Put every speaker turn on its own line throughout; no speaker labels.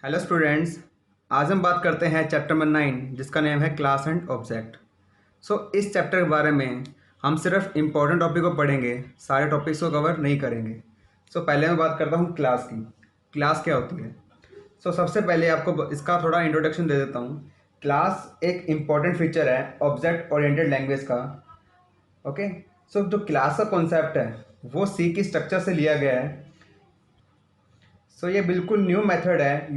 Hello students. आज हम बात करते हैं चैप्टर नंबर 9 जिसका नेम है क्लास एंड ऑब्जेक्ट। इस चैप्टर के बारे में हम सिर्फ इम्पोर्टेंट टॉपिक को पढ़ेंगे, सारे टॉपिक्स को कवर नहीं करेंगे। पहले मैं बात करता हूँ क्लास की। क्लास क्या होती है? सबसे पहले आपको इसका थोड़ा इंट्रोडक्शन दे देता हूँ। क्लास एक इम्पॉर्टेंट फीचर है ऑब्जेक्ट ओरिएंटेड लैंग्वेज का। ओके। जो क्लास का कॉन्सेप्ट है वो सी की स्ट्रक्चर से लिया गया है। ये बिल्कुल न्यू मेथड है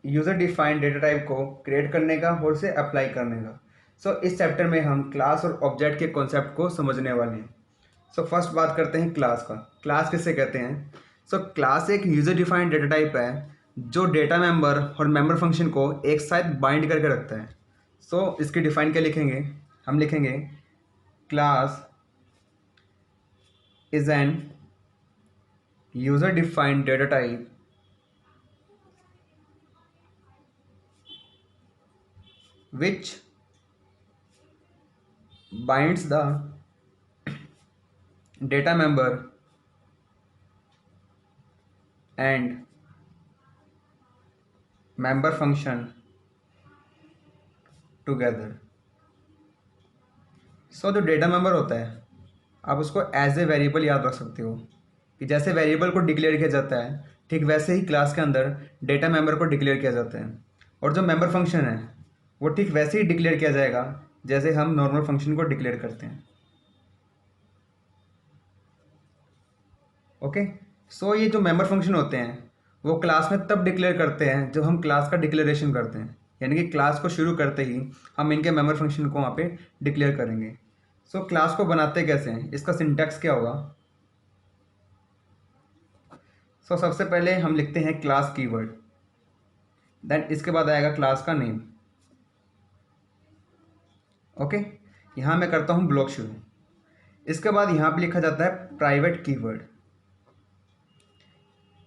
यूज़र डिफाइंड डेटा टाइप को क्रिएट करने का और उसे अप्लाई करने का। इस चैप्टर में हम क्लास और ऑब्जेक्ट के कॉन्सेप्ट को समझने वाले हैं। फर्स्ट बात करते हैं क्लास का। क्लास किसे कहते हैं? क्लास एक यूज़र डिफाइंड डेटा टाइप है जो डेटा मेंबर और मेंबर फंक्शन को एक साथ बाइंड करके रखता है। इसकी डिफाइन क्या लिखेंगे? हम लिखेंगे class is an user defined data type which binds the data member and member function together। जो डेटा मेंबर होता है आप उसको एज ए वेरिएबल याद रख सकते हो कि जैसे वेरिएबल को डिक्लेयर किया जाता है ठीक वैसे ही क्लास के अंदर डेटा मेंबर को डिक्लेयर किया जाता है। और जो मेंबर फंक्शन है वो ठीक वैसे ही डिक्लेयर किया जाएगा जैसे हम नॉर्मल फंक्शन को डिक्लेयर करते हैं। ओके। ये जो मेंबर फंक्शन होते हैं वो क्लास में तब डिक्लेयर करते हैं जब हम क्लास का डिक्लेरेशन करते हैं, यानी कि क्लास को शुरू करते ही हम इनके मेंबर फंक्शन को वहाँ पे डिक्लेयर करेंगे। क्लास को बनाते कैसे हैं, इसका सिंटैक्स क्या होगा? सबसे पहले हम लिखते हैं क्लास कीवर्ड, देन इसके बाद आएगा क्लास का नेम। ओके। यहाँ मैं करता हूँ ब्लॉक शुरू। इसके बाद यहाँ पे लिखा जाता है प्राइवेट कीवर्ड,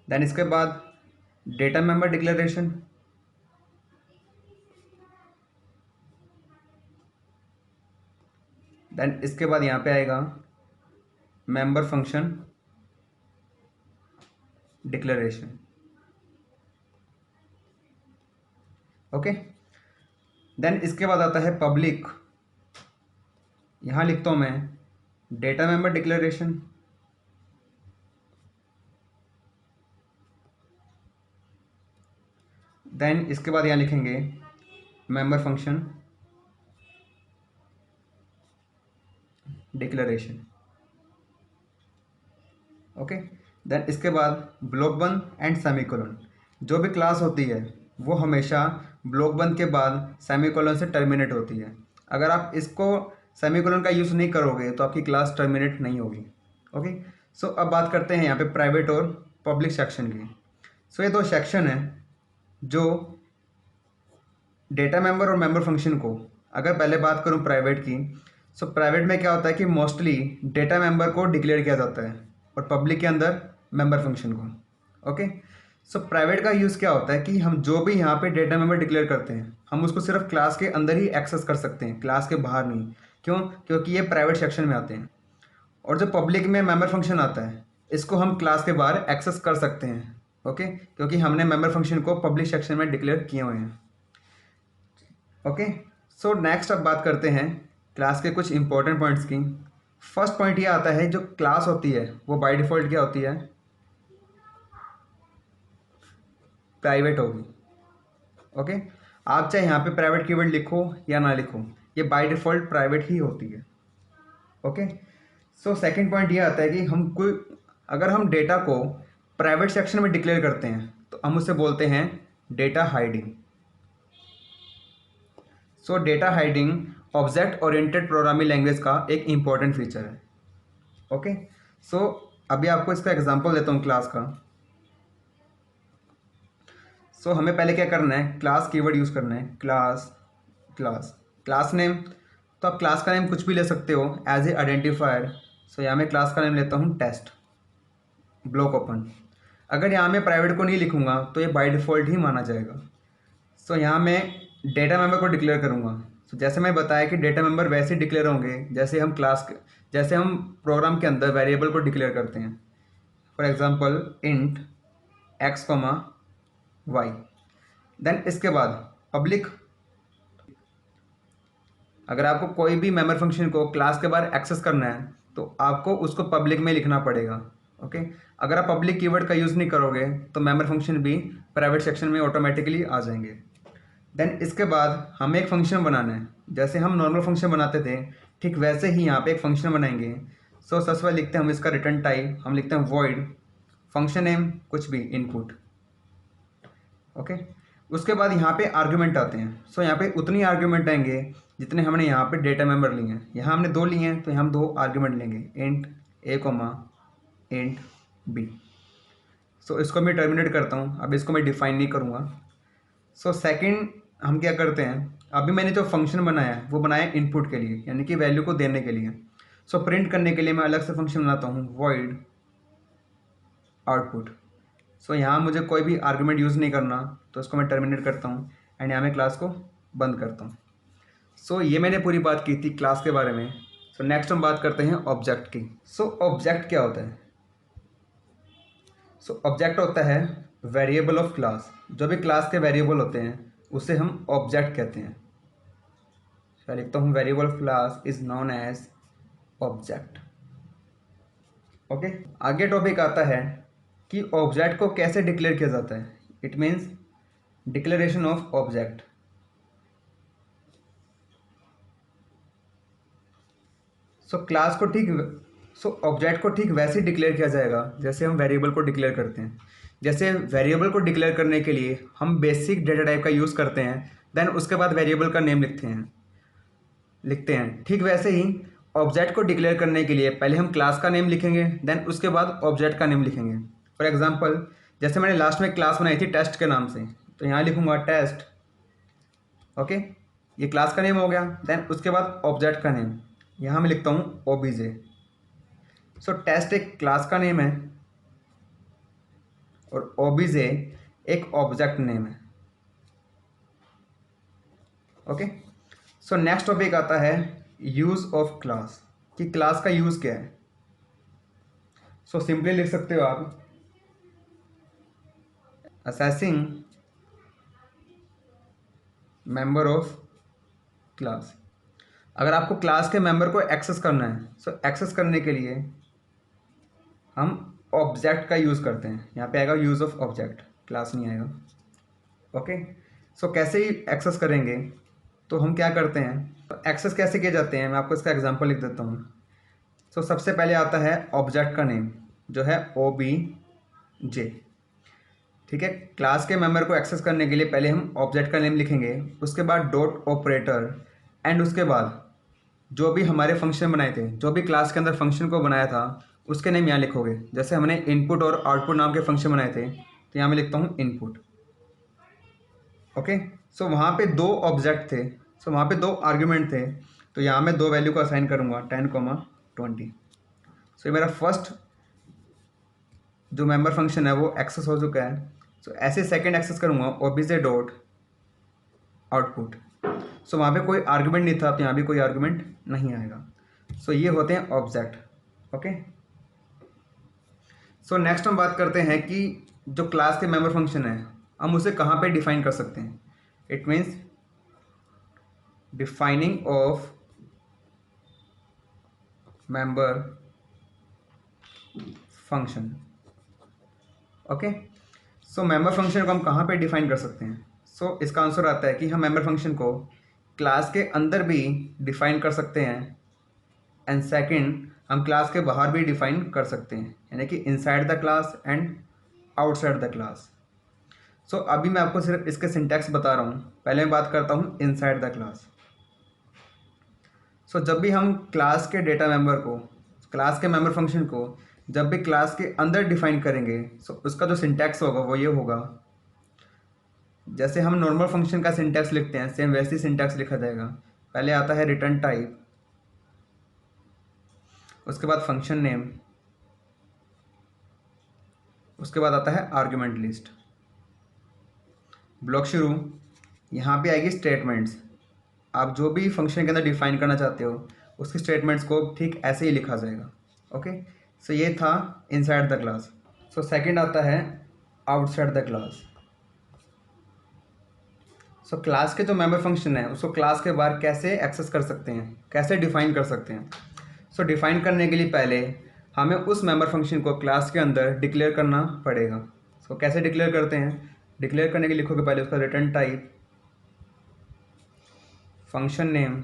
देन इसके बाद डेटा मेंबर डिक्लेरेशन, देन इसके बाद यहाँ पे आएगा member function declaration. Okay. Then इसके बाद आता है पब्लिक, यहाँ लिखता हूँ मैं डेटा मेंबर डिक्लेरेशन, देन इसके बाद यहाँ लिखेंगे member function declaration. Okay. Then इसके बाद ब्लॉक बंद एंड सेमीकोलन। जो भी क्लास होती है वो हमेशा ब्लॉक बंद के बाद सेमीकोलन से टर्मिनेट होती है। अगर आप इसको सेमीकोलन का यूज़ नहीं करोगे तो आपकी क्लास टर्मिनेट नहीं होगी। ओके। अब बात करते हैं यहाँ पे प्राइवेट और पब्लिक सेक्शन की। ये दो सेक्शन है जो डेटा मेंबर और मेंबर फंक्शन को, अगर पहले बात करूँ प्राइवेट की, प्राइवेट में क्या होता है कि मोस्टली डेटा मेंबर को डिक्लेयर किया जाता है और पब्लिक के अंदर मेंबर फंक्शन को। ओके। प्राइवेट का यूज़ क्या होता है कि हम जो भी यहाँ पे डेटा मेंबर डिक्लेयर करते हैं हम उसको सिर्फ क्लास के अंदर ही एक्सेस कर सकते हैं, क्लास के बाहर नहीं। क्यों? क्योंकि ये प्राइवेट सेक्शन में आते हैं। और जो पब्लिक में मेंबर फंक्शन आता है इसको हम क्लास के बाहर एक्सेस कर सकते हैं। ओके। क्योंकि हमने मेंबर फंक्शन को पब्लिक सेक्शन में डिक्लेयर किए हुए हैं। ओके। नेक्स्ट अब बात करते हैं क्लास के कुछ इंपॉर्टेंट पॉइंट्स की। फर्स्ट पॉइंट ये आता है जो क्लास होती है वो बाय डिफ़ॉल्ट क्या होती है? प्राइवेट होगी। ओके। आप चाहे यहाँ पे प्राइवेट कीवर्ड लिखो या ना लिखो, ये बाय डिफ़ॉल्ट प्राइवेट ही होती है। ओके। सेकंड पॉइंट ये आता है कि अगर हम डेटा को प्राइवेट सेक्शन में डिक्लेयर करते हैं तो हम उसे बोलते हैं data hiding. Data hiding object oriented programming language का एक इम्पॉर्टेंट फीचर है। ओके। अभी आपको इसका एग्जांपल देता हूँ क्लास का। हमें पहले क्या करना है, क्लास कीवर्ड यूज़ करना है। क्लास नेम, तो आप क्लास का नेम कुछ भी ले सकते हो एज ए आइडेंटिफायर। यहाँ मैं क्लास का नेम लेता हूँ टेस्ट, ब्लॉक ओपन। अगर यहाँ मैं प्राइवेट को नहीं लिखूँगा तो ये बाय डिफ़ॉल्ट ही माना जाएगा। यहाँ मैं डेटा मेंबर को डिक्लेयर करूँगा। जैसे मैं बताया कि डेटा मेंबर वैसे ही डिक्लेयर होंगे जैसे हम प्रोग्राम के अंदर वेरिएबल को डिक्लेयर करते हैं। For example int x, y। Then इसके बाद पब्लिक, अगर आपको कोई भी मेंबर फंक्शन को क्लास के बाहर एक्सेस करना है तो आपको उसको पब्लिक में लिखना पड़ेगा। ओके, अगर आप पब्लिक कीवर्ड का यूज़ नहीं करोगे तो मेंबर फंक्शन भी प्राइवेट सेक्शन में ऑटोमेटिकली आ जाएंगे। देन इसके बाद हमें एक फंक्शन बनाना है, जैसे हम नॉर्मल फंक्शन बनाते थे ठीक वैसे ही यहाँ पे एक फंक्शन बनाएंगे। सो सबसे पहले लिखते हैं हम इसका रिटर्न टाइप, हम लिखते हैं वॉइड फंक्शन नेम कुछ भी इनपुट। ओके, उसके बाद यहाँ पे आर्ग्यूमेंट आते हैं। सो यहाँ पे उतनी आर्ग्यूमेंट आएंगे जितने हमने यहाँ पे डेटा मेंबर लिए हैं। यहाँ हमने 2 लिए हैं तो हम 2 आर्ग्यूमेंट लेंगे, इंट ए कोमा इंट बी। सो इसको मैं टर्मिनेट करता हूँ, अब इसको मैं डिफाइन नहीं करूँगा। सो सेकंड हम क्या करते हैं, अभी मैंने जो फंक्शन बनाया है वो बनाया इनपुट के लिए, यानी कि वैल्यू को देने के लिए। सो प्रिंट करने के लिए मैं अलग से फंक्शन बनाता हूँ वॉइड आउटपुट। सो यहाँ मुझे कोई भी आर्गुमेंट यूज़ नहीं करना, तो इसको मैं टर्मिनेट करता हूँ एंड यहाँ मैं क्लास को बंद करता हूँ। सो ये मैंने पूरी बात की थी क्लास के बारे में। सो नेक्स्ट हम बात करते हैं ऑब्जेक्ट की। सो ऑब्जेक्ट क्या होता है? सो ऑब्जेक्ट होता है वेरिएबल ऑफ क्लास। जो भी क्लास के वेरिएबल होते हैं उसे हम ऑब्जेक्ट कहते हैं। तो लिखता हूँ variable of class is known as object. Okay, आगे टॉपिक आता है कि ऑब्जेक्ट को कैसे डिक्लेयर किया जाता है। It means declaration of object. So object को ठीक वैसे ही डिक्लेयर किया जाएगा जैसे हम वेरिएबल को डिक्लेयर करते हैं। जैसे वेरिएबल को डिक्लेयर करने के लिए हम बेसिक डेटा टाइप का यूज़ करते हैं, देन उसके बाद वेरिएबल का नेम लिखते हैं ठीक वैसे ही ऑब्जेक्ट को डिक्लेयर करने के लिए पहले हम क्लास का नेम लिखेंगे, देन उसके बाद ऑब्जेक्ट का नेम लिखेंगे। फॉर एग्जांपल, जैसे मैंने लास्ट में क्लास बनाई थी टेस्ट के नाम से, तो यहाँ लिखूंगा टेस्ट। ओके, ये क्लास का नेम हो गया। देन उसके बाद ऑब्जेक्ट का नेम, यहाँ मैं लिखता हूँ ओबीजे। सो टेस्ट एक क्लास का नेम है और ओबीजे एक ऑब्जेक्ट नेम है। ओके, सो नेक्स्ट टॉपिक आता है यूज़ ऑफ क्लास, कि क्लास का यूज़ क्या है। सो सिंपली लिख सकते हो आप असेसिंग मेंबर ऑफ क्लास। अगर आपको क्लास के मेंबर को एक्सेस करना है, सो एक्सेस करने के लिए हम ऑब्जेक्ट का यूज़ करते हैं। यहाँ पे आएगा यूज़ ऑफ ऑब्जेक्ट, क्लास नहीं आएगा। ओके, सो कैसे ही एक्सेस करेंगे, तो हम क्या करते हैं, तो एक्सेस कैसे किए जाते हैं मैं आपको इसका एग्जांपल लिख देता हूँ। सो सबसे पहले आता है ऑब्जेक्ट का नेम जो है OBJ। ठीक है, क्लास के मेंबर को एक्सेस करने के लिए पहले हम ऑब्जेक्ट का नेम लिखेंगे, उसके बाद डॉट ऑपरेटर एंड उसके बाद जो भी हमारे फंक्शन बनाए थे, जो भी क्लास के अंदर फंक्शन को बनाया था उसके नेम यहाँ लिखोगे। जैसे हमने इनपुट और आउटपुट नाम के फंक्शन बनाए थे तो यहाँ मैं लिखता हूँ इनपुट। ओके, सो वहाँ पे 2 ऑब्जेक्ट थे, सो वहाँ पे 2 आर्ग्यूमेंट थे, तो यहाँ मैं 2 वैल्यू को असाइन करूँगा 10, 20। सो ये मेरा फर्स्ट जो मेंबर फंक्शन है वो एक्सेस हो चुका है। सो ऐसे सेकंड एक्सेस करूँगा ओबीजे डॉट आउटपुट। सो वहाँ पे कोई आर्गुमेंट नहीं था तो यहाँ भी कोई आर्गुमेंट नहीं आएगा। सो ये होते हैं ऑब्जेक्ट। ओके, सो नेक्स्ट हम बात करते हैं कि जो क्लास के मेंबर फंक्शन है हम उसे कहाँ पे डिफाइन कर सकते हैं। It means defining of member function. Okay, so member function को हम कहाँ पे डिफाइन कर सकते हैं। सो इसका आंसर आता है कि हम मेंबर फंक्शन को क्लास के अंदर भी डिफाइन कर सकते हैं एंड सेकंड हम क्लास के बाहर भी डिफाइन कर सकते हैं, यानी कि inside the class and outside the class. So अभी मैं आपको सिर्फ इसके सिंटैक्स बता रहा हूँ। पहले मैं बात करता हूँ इनसाइड द क्लास। सो जब भी हम क्लास के डेटा मेंबर को, क्लास के मेंबर फंक्शन को जब भी क्लास के अंदर डिफाइन करेंगे, सो उसका जो सिंटैक्स होगा वो ये होगा, जैसे हम नॉर्मल फंक्शन का सिंटैक्स लिखते हैं सेम वैसे ही सिंटैक्स लिखा जाएगा। पहले आता है रिटर्न टाइप, उसके बाद फंक्शन नेम, उसके बाद आता है आर्ग्यूमेंट लिस्ट। ब्लॉक शुरू, यहाँ पे आएगी स्टेटमेंट्स। आप जो भी फंक्शन के अंदर डिफाइन करना चाहते हो उसके स्टेटमेंट्स को ठीक ऐसे ही लिखा जाएगा। ओके, सो ये था inside the class. So second आता है outside the class. So class के जो मेंबर फंक्शन है उसको क्लास के बाहर कैसे एक्सेस कर सकते हैं, कैसे डिफाइन कर सकते हैं। सो डिफाइन करने के लिए पहले हमें उस मेंबर फंक्शन को क्लास के अंदर डिक्लेयर करना पड़ेगा। सो कैसे डिक्लेयर करते हैं, डिक्लेयर करने के लिए लिखोगे पहले उसका return type, function name,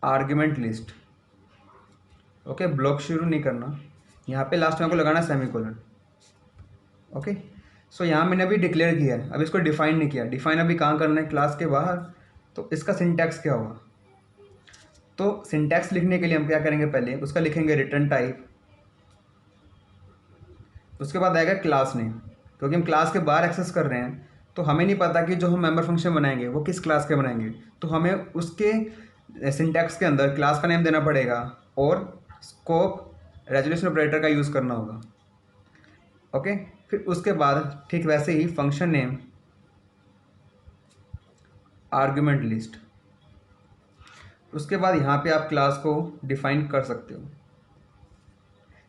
argument list. Okay, block शुरू नहीं करना, यहाँ पे लास्ट में आपको लगाना सेमीकोलन। ओके, सो यहाँ मैंने अभी डिक्लेयर किया है, अब इसको डिफाइन नहीं किया। डिफाइन अभी कहाँ करना है, क्लास के बाहर। तो इसका सिंटैक्स क्या होगा, तो सिंटैक्स लिखने के लिए हम क्या करेंगे, पहले उसका लिखेंगे रिटर्न टाइप, उसके बाद आएगा क्लास नेम। क्योंकि हम क्लास के बाहर एक्सेस कर रहे हैं तो हमें नहीं पता कि जो हम मेंबर फंक्शन बनाएंगे वो किस क्लास के बनाएंगे, तो हमें उसके सिंटैक्स के अंदर क्लास का नेम देना पड़ेगा और स्कोप रेजोल्यूशन ऑपरेटर का यूज़ करना होगा। ओके, फिर उसके बाद ठीक वैसे ही फंक्शन नेम, आर्ग्यूमेंट लिस्ट। उसके बाद यहाँ पे आप क्लास को डिफाइन कर सकते हो।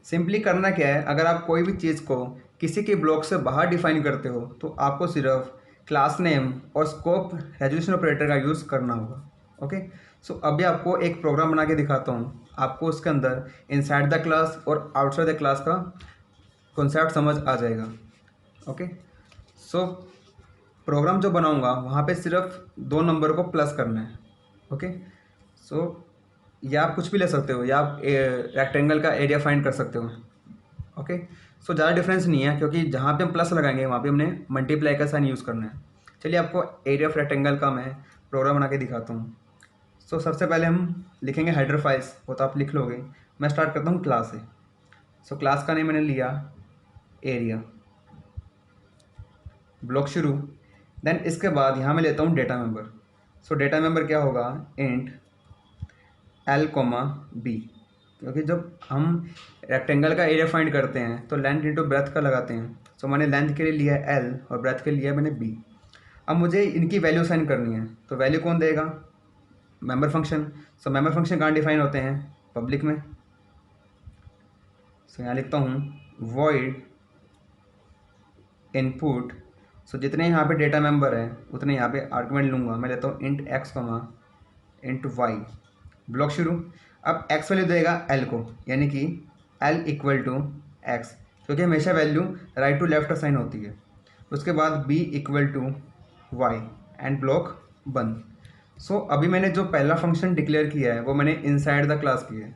सिंपली करना क्या है, अगर आप कोई भी चीज़ को किसी के ब्लॉक से बाहर डिफाइन करते हो तो आपको सिर्फ क्लास नेम और स्कोप रेजोल्यूशन ऑपरेटर का यूज़ करना होगा। ओके, सो अभी आपको एक प्रोग्राम बना के दिखाता हूँ, आपको उसके अंदर इनसाइड द क्लास और आउटसाइड द क्लास का कॉन्सेप्ट समझ आ जाएगा। ओके, सो प्रोग्राम जो बनाऊंगा वहाँ पे सिर्फ 2 नंबर को प्लस करना है। ओके, सो या आप कुछ भी ले सकते हो, या आप रेक्टेंगल का एरिया फाइंड कर सकते हो। ओके, सो ज़्यादा डिफरेंस नहीं है क्योंकि जहाँ पे हम प्लस लगाएंगे वहाँ पे हमने मल्टीप्लाई का साइन यूज़ करना है। चलिए आपको एरिया ऑफ रेक्टेंगल का मैं प्रोग्राम बना के दिखाता हूँ। सो सबसे पहले हम लिखेंगे हेडर फाइल्स, वो तो आप लिख लोगे। मैं स्टार्ट करता हूँ क्लास से। सो क्लास का नेम मैंने लिया एरिया, ब्लॉक शुरू। देन इसके बाद यहाँ मैं लेता हूँ डेटा मेंबर। सो डेटा मेंबर क्या होगा, इंट एल कोमा बी, क्योंकि जब हम रेक्टेंगल का एरिया फाइंड करते हैं तो लेंथ इंटू ब्रेथ का लगाते हैं। सो मैंने लेंथ के लिए लिया है एल और ब्रेथ के लिए लिया मैंने बी। अब मुझे इनकी वैल्यू साइन करनी है, तो वैल्यू कौन देगा, मेंबर फंक्शन। सो मेंबर फंक्शन कहाँ डिफाइन होते हैं, पब्लिक में। सो यहाँ लिखता हूँ वॉइड इनपुट। सो जितने यहाँ पे डेटा मेंबर है उतने यहाँ पे आर्गुमेंट लूँगा। मैं लेता हूँ इंट एक्स कमा इंट वाई, ब्लॉक शुरू। अब एक्स वैल्यू देगा एल को, यानी कि एल इक्वल टू एक्स, क्योंकि हमेशा value right to left assign होती है। उसके बाद b equal to y and block बंद। सो अभी मैंने जो पहला फंक्शन डिक्लेयर किया है वो मैंने इनसाइड द क्लास किया है।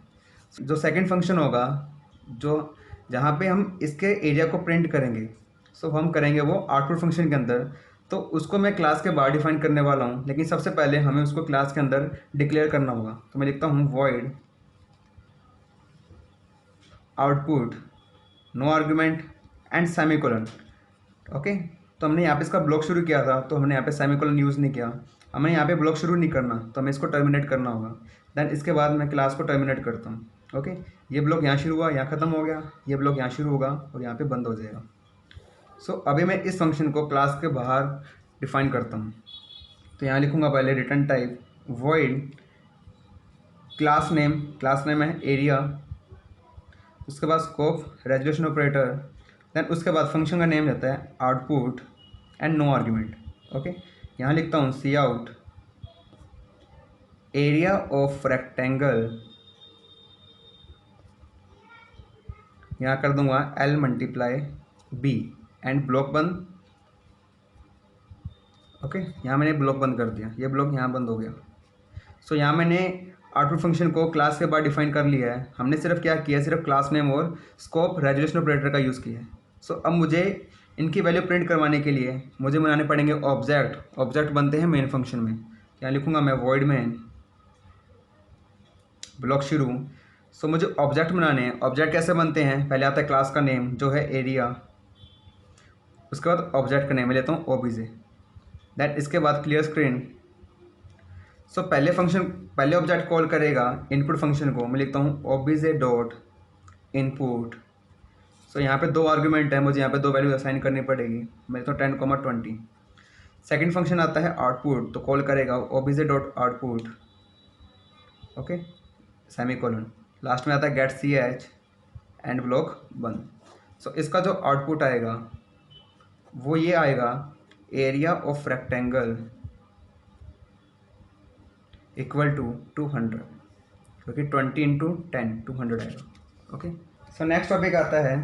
जो सेकंड फंक्शन होगा, जो जहाँ पे हम इसके एरिया को प्रिंट करेंगे, सो हम करेंगे वो आउटपुट फंक्शन के अंदर। तो उसको मैं क्लास के बाहर डिफाइन करने वाला हूँ, लेकिन सबसे पहले हमें उसको क्लास के अंदर डिक्लेयर करना होगा। तो मैं लिखता हूँ void output no argument and semicolon. Okay, तो हमने यहाँ पे इसका ब्लॉक शुरू किया था तो हमने यहाँ पे सेमीकोलन यूज़ नहीं किया। हमें यहाँ पे ब्लॉक शुरू नहीं करना, तो हमें इसको टर्मिनेट करना होगा। देन इसके बाद मैं क्लास को टर्मिनेट करता हूँ। ओके, ये ब्लॉक यहाँ शुरू हुआ, यहाँ ख़त्म हो गया, ये ब्लॉक यहाँ शुरू होगा और यहाँ पे बंद हो जाएगा। सो अभी मैं इस फंक्शन को क्लास के बाहर डिफाइन करता हूँ। तो यहाँ लिखूँगा पहले return type void class name है एरिया, उसके बाद स्कोप रेजोल्यूशन ऑपरेटर, देन उसके बाद फंक्शन का नेम रहता है output and no argument. Okay, यहाँ लिखता हूँ C out area of rectangle, यहाँ कर दूंगा l multiply b and block बंद। ओके, यहाँ मैंने ब्लॉक बंद कर दिया, ये ब्लॉक यहाँ बंद हो गया। सो यहाँ मैंने आउटपुट फंक्शन को क्लास के बाद डिफाइन कर लिया है। हमने सिर्फ क्या किया है, सिर्फ क्लास नेम और स्कोप रेजोल्यूशन ऑपरेटर का यूज़ किया है। सो अब मुझे इनकी वैल्यू प्रिंट करवाने के लिए मुझे बनाने पड़ेंगे ऑब्जेक्ट। ऑब्जेक्ट बनते हैं मेन फंक्शन में। यहाँ लिखूँगा मैं वॉइड मेन ब्लॉक शुरू। सो मुझे ऑब्जेक्ट बनाने हैं। ऑब्जेक्ट कैसे बनते हैं, पहले आता है क्लास का नेम जो है एरिया, उसके बाद ऑब्जेक्ट का नेम मैं लेता हूँ ओबीजे, दैट इसके बाद क्लियर स्क्रीन। सो पहले ऑब्जेक्ट कॉल करेगा इनपुट फंक्शन को, मैं लिखता हूँ ओबीजे डॉट इनपुट। सो यहाँ पे 2 आर्ग्यूमेंट है, मुझे यहाँ पे 2 वैल्यू असाइन करनी पड़ेगी। मैं लिखता हूँ 10, 20। सेकेंड फंक्शन आता है आउटपुट, तो कॉल करेगा obj dot output, okay semicolon. Last में आता है get C H and block बंद। सो इसका जो आउटपुट आएगा वो ये आएगा, area of rectangle equal to 200, क्योंकि 20 × 10 200 आएगा। ओके, सो नेक्स्ट टॉपिक आता है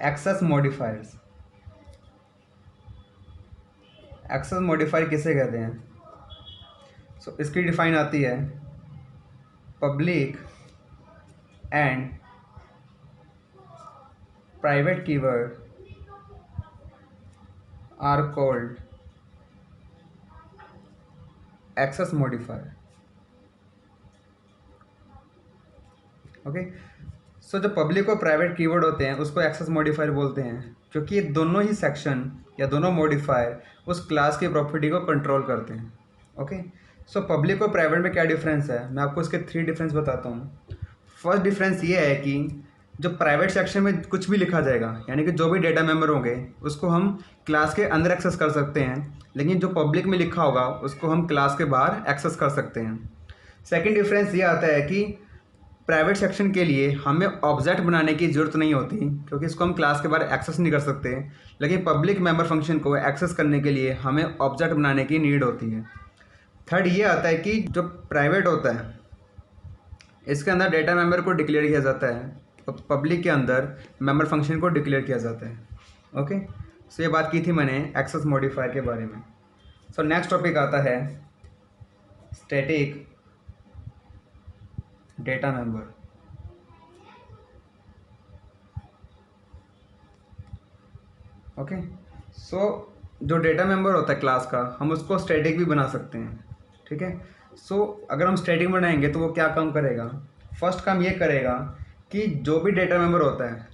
एक्सेस मॉडिफायर्स। एक्सेस मॉडिफायर किसे कहते हैं? सो इसकी डिफाइन आती है, public and private keyword are called access modifier. Okay, so जो पब्लिक और प्राइवेट कीवर्ड होते हैं उसको एक्सेस मॉडिफायर बोलते हैं, क्योंकि ये दोनों ही सेक्शन या दोनों मॉडिफायर उस क्लास की प्रॉपर्टी को कंट्रोल करते हैं। ओके, सो पब्लिक और प्राइवेट में क्या डिफरेंस है, मैं आपको इसके 3 डिफरेंस बताता हूँ। फर्स्ट डिफरेंस ये है कि जो प्राइवेट सेक्शन में कुछ भी लिखा जाएगा, यानी कि जो भी डेटा मेंबर होंगे उसको हम क्लास के अंदर एक्सेस कर सकते हैं, लेकिन जो पब्लिक में लिखा होगा उसको हम क्लास के बाहर एक्सेस कर सकते हैं। सेकंड डिफरेंस ये आता है कि प्राइवेट सेक्शन के लिए हमें ऑब्जेक्ट बनाने की ज़रूरत नहीं होती, क्योंकि इसको हम क्लास के बाहर एक्सेस नहीं कर सकते, लेकिन पब्लिक मेंबर फंक्शन को एक्सेस करने के लिए हमें ऑब्जेक्ट बनाने की नीड होती है। थर्ड ये आता है कि जो प्राइवेट होता है इसके अंदर डेटा मेंबर को डिक्लेयर किया जाता है, और पब्लिक के अंदर मेंबर फंक्शन को डिक्लेयर किया जाता है। ओके, सो ये बात की थी मैंने एक्सेस मॉडिफायर के बारे में। सो नेक्स्ट टॉपिक आता है static data member. Okay, so जो डेटा मेंबर होता है क्लास का, हम उसको स्टैटिक भी बना सकते हैं। ठीक है, सो अगर हम स्टैटिक बनाएंगे तो वो क्या काम करेगा? फर्स्ट काम ये करेगा कि जो भी डेटा मेंबर होता है,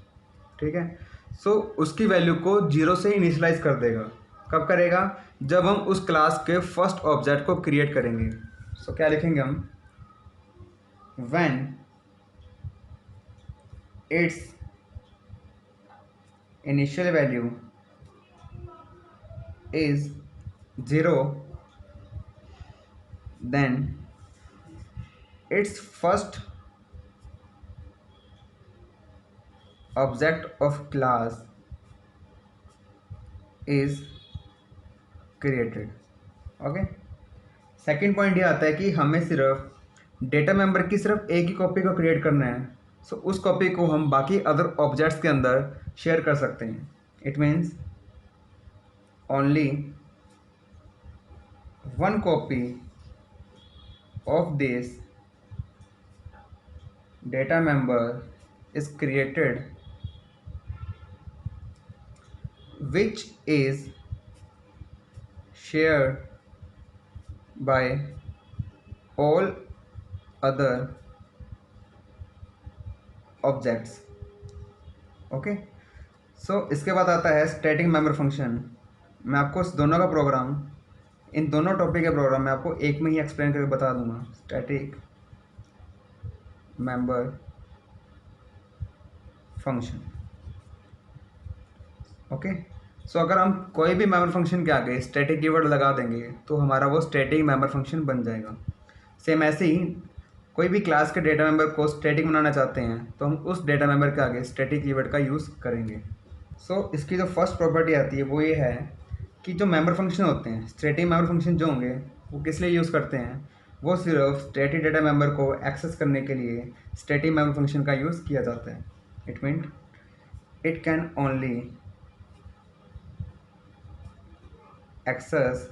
ठीक है, सो उसकी वैल्यू को 0 से इनिशियलाइज कर देगा। कब करेगा? जब हम उस क्लास के फर्स्ट ऑब्जेक्ट को क्रिएट करेंगे। सो क्या लिखेंगे हम? When it's initial value is 0, then its first object of class is created। Okay, second point ये आता है कि हमें सिर्फ डेटा मेंबर की सिर्फ एक ही कॉपी को क्रिएट करना है, सो उस कॉपी को हम बाकी अदर ऑब्जेक्ट्स के अंदर शेयर कर सकते हैं। It means only one copy of this data member is created, which is shared by all other objects। Okay, so इसके बाद आता है स्टैटिक मेंबर फंक्शन। मैं आपको इस दोनों का प्रोग्राम, इन दोनों टॉपिक के प्रोग्राम मैं आपको एक में ही एक्सप्लेन करके बता दूंगा। Static member function. ओके, सो अगर हम कोई भी मेंबर फंक्शन के आगे स्टैटिक कीवर्ड लगा देंगे तो हमारा वो स्टैटिक मेंबर फंक्शन बन जाएगा। सेम ऐसे ही कोई भी क्लास के डेटा मेंबर को स्टैटिक बनाना चाहते हैं तो हम उस डेटा मेंबर के आगे स्टैटिक कीवर्ड का यूज़ करेंगे। सो इसकी जो फर्स्ट प्रॉपर्टी आती है वो ये है कि जो मेंबर फंक्शन होते हैं, स्टैटिक मेंबर फंक्शन जो होंगे वो किस लिए यूज़ करते हैं? वो सिर्फ स्टैटिक डेटा मेंबर को एक्सेस करने के लिए स्टैटिक मेंबर फंक्शन का यूज़ किया जाता है। It mean it can only access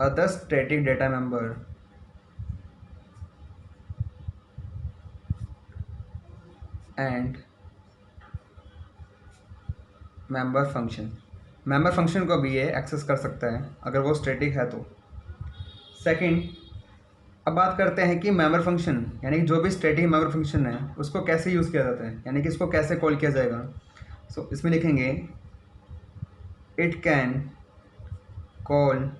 other static data member and member function। member function को भी ये एक्सेस कर सकता है अगर वो स्टैटिक है तो। सेकंड, अब बात करते हैं कि मेंबर फंक्शन यानी कि जो भी स्टैटिक मेंबर फंक्शन है उसको कैसे यूज़ किया जाता है, यानी कि इसको कैसे कॉल किया जाएगा। सो इसमें लिखेंगे it can call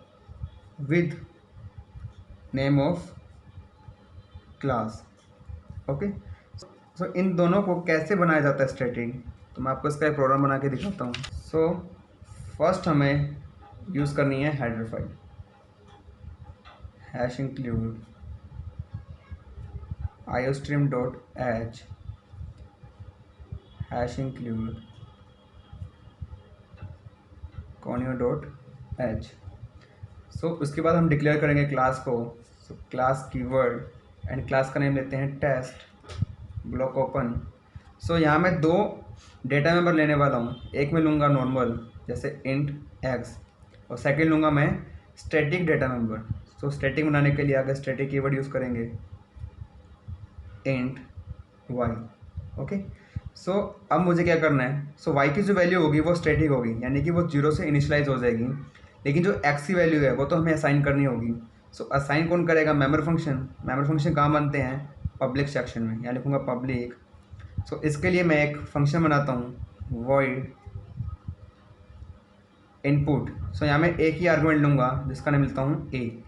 with name of class. Okay, so इन दोनों को कैसे बनाया जाता है स्टैटिक, तो मैं आपको इसका एक प्रोग्राम बना के दिखाता हूँ। सो फर्स्ट हमें यूज़ करनी है header file, hash include iostream.h hash include conio.h। सो उसके बाद हम डिक्लेयर करेंगे क्लास को। So class keyword and class का नेम लेते हैं टेस्ट, ब्लॉक ओपन। सो यहाँ मैं दो डेटा मेंबर लेने वाला हूँ। एक में लूँगा नॉर्मल जैसे इंट एक्स, और सेकंड लूँगा मैं static data member. So static बनाने के लिए आगे स्टैटिक कीवर्ड यूज़ करेंगे इंट वाई। ओके, सो अब मुझे क्या करना है, सो वाई की जो वैल्यू होगी वो स्टैटिक होगी, यानी कि वो जीरो से इनिशलाइज हो जाएगी। लेकिन जो एक्स की वैल्यू है वो तो हमें असाइन करनी होगी। सो असाइन कौन करेगा, मेमोरी फंक्शन। मेमोरी फंक्शन कहाँ बनते हैं, पब्लिक सेक्शन में, यहाँ लिखूँगा पब्लिक। सो इसके लिए मैं एक फंक्शन बनाता हूँ वॉइड इनपुट। सो यहाँ मैं ए की आर्गुमेंट लूँगा जिसका नाम लिखता हूँ ए।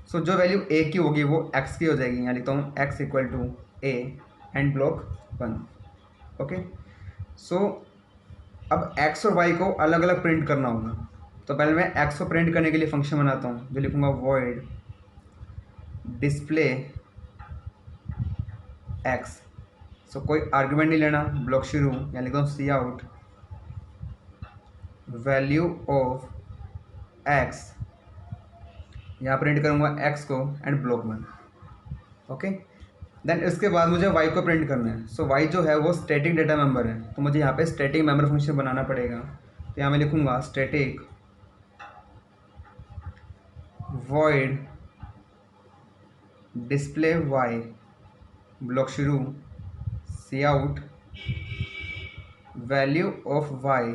सो जो वैल्यू ए की होगी वो एक्स की हो जाएगी, यहाँ लिखता हूँ x equal to a and block 1। Okay, so अब एक्स और वाई को अलग अलग प्रिंट करना होगा। तो पहले मैं एक्स को प्रिंट करने के लिए फंक्शन बनाता हूँ जो लिखूँगा वॉइड डिस्प्ले एक्स। सो कोई आर्गुमेंट नहीं लेना, ब्लॉक शुरू, यहाँ लिखता हूँ C out value of x, यहाँ प्रिंट करूँगा एक्स को एंड ब्लॉक 1। ओके, देन इसके बाद मुझे वाई को प्रिंट करना है। सो वाई जो है वो स्टैटिक डेटा मेंबर है, तो मुझे यहाँ पे स्टैटिक मेंबर फंक्शन बनाना पड़ेगा। तो यहाँ मैं लिखूँगा static void display y, block शुरू, C out value of y,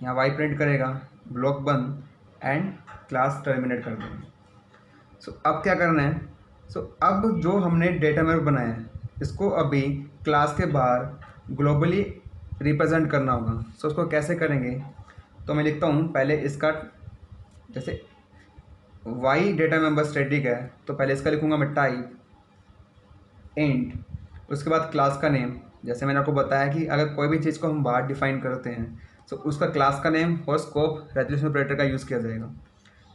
यहाँ वाई प्रिंट करेगा, ब्लॉक बंद एंड क्लास टर्मिनेट कर देंगे। सो अब क्या करना है, सो अब जो हमने डेटा मेंबर बनाया है इसको अभी क्लास के बाहर ग्लोबली रिप्रेजेंट करना होगा। सो उसको कैसे करेंगे, तो मैं लिखता हूँ पहले इसका, जैसे वाई डेटा मेंबर स्टैटिक है तो पहले इसका लिखूँगा मैं टाइप इंट, उसके बाद क्लास का नेम। जैसे मैंने आपको बताया कि अगर कोई भी चीज़ को हम बाहर डिफाइन करते हैं तो उसका क्लास का नेम और स्कोप रेजोल्यूशन ऑपरेटर का यूज़ किया जाएगा।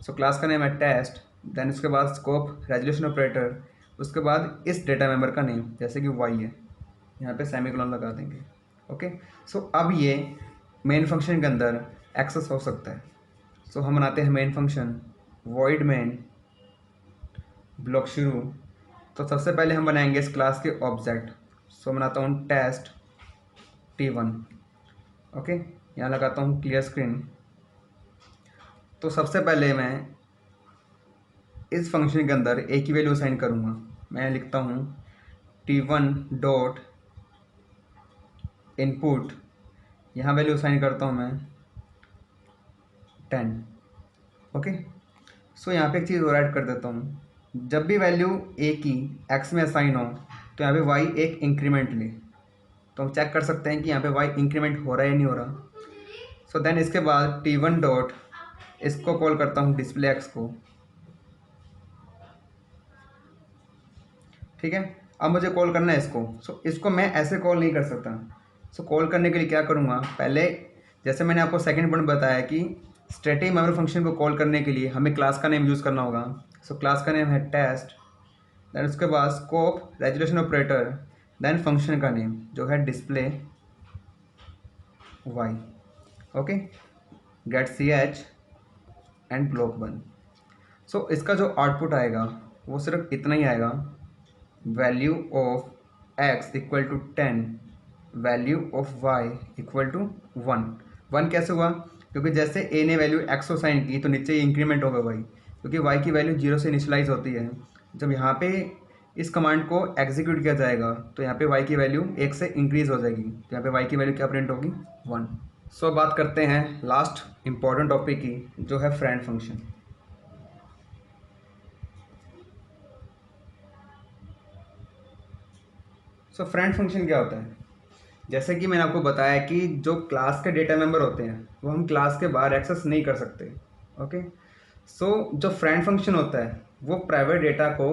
सो क्लास का नेम है टेस्ट, देन उसके बाद स्कोप रेजोल्यूशन ऑपरेटर, उसके बाद इस डेटा मेंबर का नेम जैसे कि वाई है, यहाँ पे सेमीकोलन लगा देंगे। ओके, सो अब ये मेन फंक्शन के अंदर एक्सेस हो सकता है। सो हम बनाते हैं main function void main, block शुरू। तो सबसे पहले हम बनाएंगे इस क्लास के ऑब्जेक्ट। सो बनाता हूँ टेस्ट T1। ओके, यहाँ लगाता हूँ क्लियर स्क्रीन। तो सबसे पहले मैं इस फंक्शन के अंदर ए की वैल्यू असाइन करूँगा। मैं लिखता हूँ T1 डॉट इनपुट, यहाँ वैल्यू असाइन करता हूँ मैं 10। ओके, सो यहाँ पे एक चीज़ और ऐड कर देता हूँ, जब भी वैल्यू ए की एक्स में असाइन हो तो यहाँ पे वाई एक इंक्रीमेंट ले। तो हम चेक कर सकते हैं कि यहाँ पे वाई इंक्रीमेंट हो रहा है या नहीं हो रहा। सो देन इसके बाद T1 डॉट, इसको कॉल करता हूँ डिस्प्ले एक्स को। ठीक है, अब मुझे कॉल करना है इसको। सो इसको मैं ऐसे कॉल नहीं कर सकता। सो कॉल करने के लिए क्या करूँगा, पहले जैसे मैंने आपको सेकंड पॉइंट बताया कि स्टैटिक मेमोरी फंक्शन को कॉल करने के लिए हमें क्लास का नेम यूज़ करना होगा। सो क्लास का नेम है टेस्ट, देन उसके बाद scope resolution operator, then function का नेम जो है display y. Okay, get C H and block 1। So इसका जो आउटपुट आएगा वो सिर्फ इतना ही आएगा, value of x equal to 10, value of y equal to 1। कैसे हुआ, क्योंकि जैसे ए ने वैल्यू एक्स को साइन की तो नीचे इंक्रीमेंट होगा वाई, क्योंकि वाई की वैल्यू जीरो से इनिशलाइज होती है। जब यहाँ पे इस कमांड को एग्जीक्यूट किया जाएगा तो यहाँ पे वाई की वैल्यू एक से इंक्रीज हो जाएगी, तो यहाँ पे वाई की वैल्यू क्या प्रिंट होगी 1। सो बात करते हैं लास्ट इंपॉर्टेंट टॉपिक की जो है friend function. So friend function क्या होता है, जैसे कि मैंने आपको बताया कि जो क्लास के डेटा मेंबर होते हैं वो हम क्लास के बाहर एक्सेस नहीं कर सकते। ओके, सो जो फ्रेंड फंक्शन होता है वो प्राइवेट डेटा को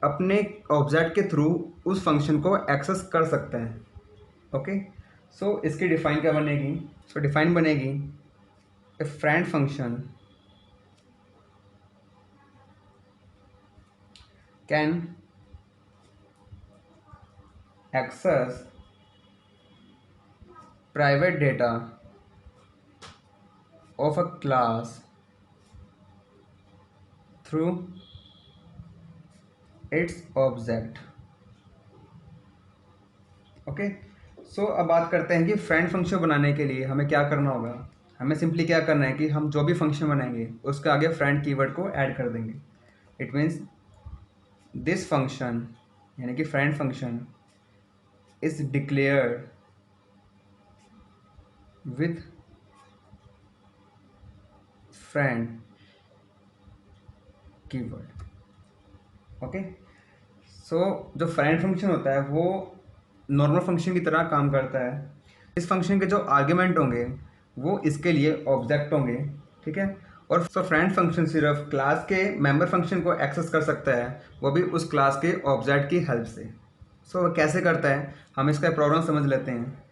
अपने ऑब्जेक्ट के थ्रू उस फंक्शन को एक्सेस कर सकते हैं। ओके, सो इसकी डिफाइन क्या बनेगी, सो डिफाइन बनेगी a friend function can access private data of a class through its object. Okay, so अब बात करते हैं कि फ्रेंड फंक्शन बनाने के लिए हमें क्या करना होगा। हमें सिंपली क्या करना है कि हम जो भी फंक्शन बनाएंगे उसके आगे फ्रेंड कीवर्ड को ऐड कर देंगे। इट मीन्स दिस फंक्शन यानी कि friend function is declared with friend keyword. Okay, so जो फ्रेंड फंक्शन होता है वो नॉर्मल फंक्शन की तरह काम करता है। इस फंक्शन के जो आर्ग्यूमेंट होंगे वो इसके लिए ऑब्जेक्ट होंगे, ठीक है। और सो फ्रेंड फंक्शन सिर्फ क्लास के मेंबर फंक्शन को एक्सेस कर सकता है, वो भी उस क्लास के ऑब्जेक्ट की हेल्प से। सो वो कैसे करता है, हम इसका प्रोग्राम समझ लेते हैं।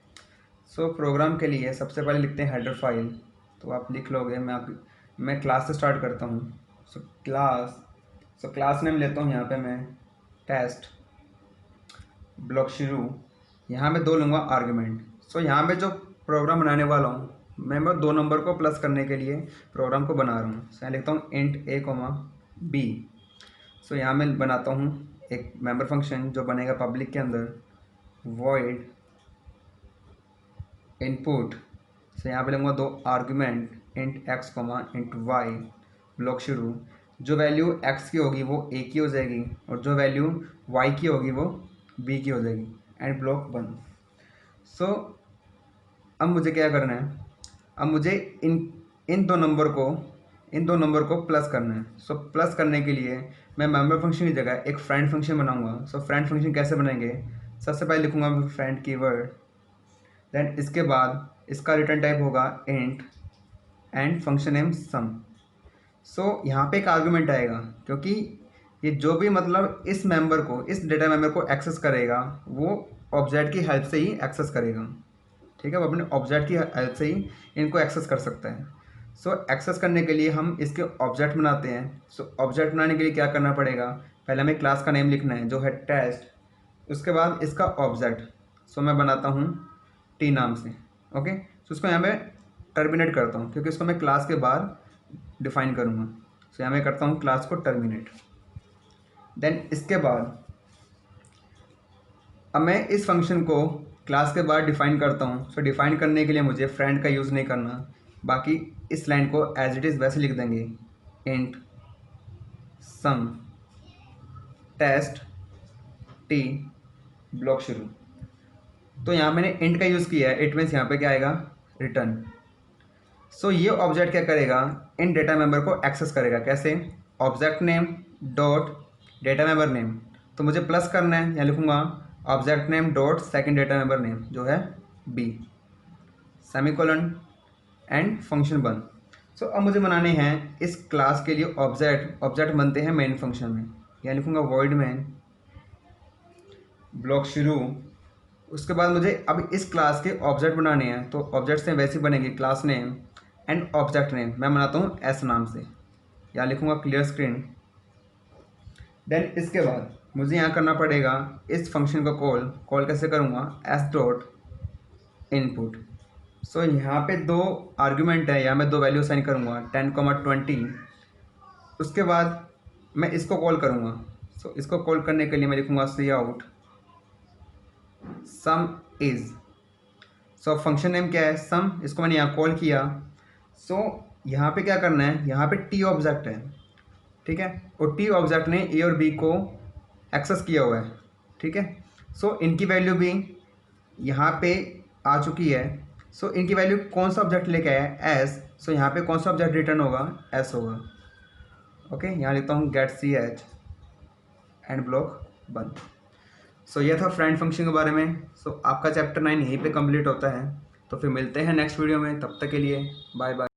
सो प्रोग्राम के लिए सबसे पहले लिखते हैं हेडर फाइल। तो आप लिख लोगे, मैं क्लास से स्टार्ट करता हूँ। सो क्लास नेम लेता हूँ यहाँ पे मैं टेस्ट ब्लॉक शुरू। यहाँ मैं 2 लूँगा आर्ग्यूमेंट। सो यहाँ पे जो प्रोग्राम बनाने वाला हूँ मैं 2 नंबर को प्लस करने के लिए प्रोग्राम को बना रहा हूँ। सो यहाँ लिखता हूँ इंट a, b। सो यहाँ मैं बनाता हूँ एक मेंबर फंक्शन जो बनेगा पब्लिक के अंदर void इनपुट। सो यहाँ पे लूँगा 2 argument int x, int y block शुरू। जो वैल्यू x की होगी वो a की हो जाएगी और जो वैल्यू y की होगी वो b की हो जाएगी एंड ब्लॉक बंद। सो अब मुझे क्या करना है, अब मुझे इन दो नंबर को प्लस करना है। सो प्लस करने के लिए मैं मेंबर फंक्शन की जगह एक फ्रेंड फंक्शन बनाऊंगा। सो फ्रेंड फंक्शन कैसे बनाएंगे, सबसे पहले लिखूंगा फ्रेंड कीवर्ड, देन इसके बाद इसका रिटर्न टाइप होगा int and function name sum. So यहाँ पे एक आर्गुमेंट आएगा क्योंकि ये जो भी मतलब इस डेटा मेंबर को एक्सेस करेगा वो ऑब्जेक्ट की हेल्प से ही एक्सेस करेगा, ठीक है। वो अपने ऑब्जेक्ट की हेल्प से ही इनको एक्सेस कर सकता है। सो एक्सेस करने के लिए हम इसके ऑब्जेक्ट बनाते हैं। सो ऑब्जेक्ट बनाने के लिए क्या करना पड़ेगा, पहले हमें क्लास का नेम लिखना है जो है टेस्ट, उसके बाद इसका ऑब्जेक्ट। सो मैं बनाता हूँ टी नाम से। ओके, सो उसको यहाँ पे टर्मिनेट करता हूँ क्योंकि उसको मैं क्लास के बाद डिफाइन करूँगा। सो यहाँ मैं करता हूँ क्लास को टर्मिनेट। देन इसके बाद अब मैं इस फंक्शन को क्लास के बाद डिफाइन करता हूँ। सो डिफाइन करने के लिए मुझे फ्रेंड का यूज़ नहीं करना, बाकी इस लाइन को एज इट इज़ वैसे लिख देंगे इंट सम टेस्ट टी ब्लॉक शुरू। तो यहाँ मैंने इंट का यूज़ किया है, इट मीन्स यहाँ पे क्या आएगा रिटर्न। सो ये ऑब्जेक्ट क्या करेगा, इन डेटा मेंबर को एक्सेस करेगा। कैसे, object name dot data member name. तो मुझे प्लस करना है, यहाँ लिखूँगा object name dot second data member name जो है b सेमीकोलन एंड फंक्शन बंद। सो अब मुझे बनाने हैं इस क्लास के लिए ऑब्जेक्ट बनते हैं मेन फंक्शन में। यहाँ लिखूँगा void main ब्लॉक शुरू। उसके बाद मुझे अब इस क्लास के ऑब्जेक्ट बनाने हैं, तो ऑब्जेक्ट से वैसे बनेंगे class name and object name. मैं बनाता हूँ s नाम से, यहाँ लिखूँगा क्लियर स्क्रीन। देन इसके बाद मुझे यहाँ करना पड़ेगा इस फंक्शन को कॉल कैसे करूँगा, s डॉट इनपुट। सो यहाँ पे 2 आर्ग्यूमेंट है, यहाँ मैं 2 वैल्यू साइन करूँगा 10, 20। उसके बाद मैं इसको कॉल करूँगा। सो इसको कॉल करने के लिए मैं लिखूँगा cout sum is. So function name क्या है सम, इसको मैंने यहाँ कॉल किया। सो यहाँ पे क्या करना है, यहाँ पे टी ऑब्जेक्ट है, ठीक है, और टी ऑब्जेक्ट ने ए और बी को एक्सेस किया हुआ है, ठीक है। सो इनकी वैल्यू भी यहाँ पे आ चुकी है। सो इनकी वैल्यू कौन सा ऑब्जेक्ट लेके आया है एस। सो यहाँ पे कौन सा ऑब्जेक्ट रिटर्न होगा, एस होगा। ओके, यहाँ लिखता हूँ get C H and block बंद। सो यह था फ्रेंड फंक्शन के बारे में। सो आपका चैप्टर 9 यहीं पे कंप्लीट होता है। तो फिर मिलते हैं नेक्स्ट वीडियो में, तब तक के लिए बाय बाय।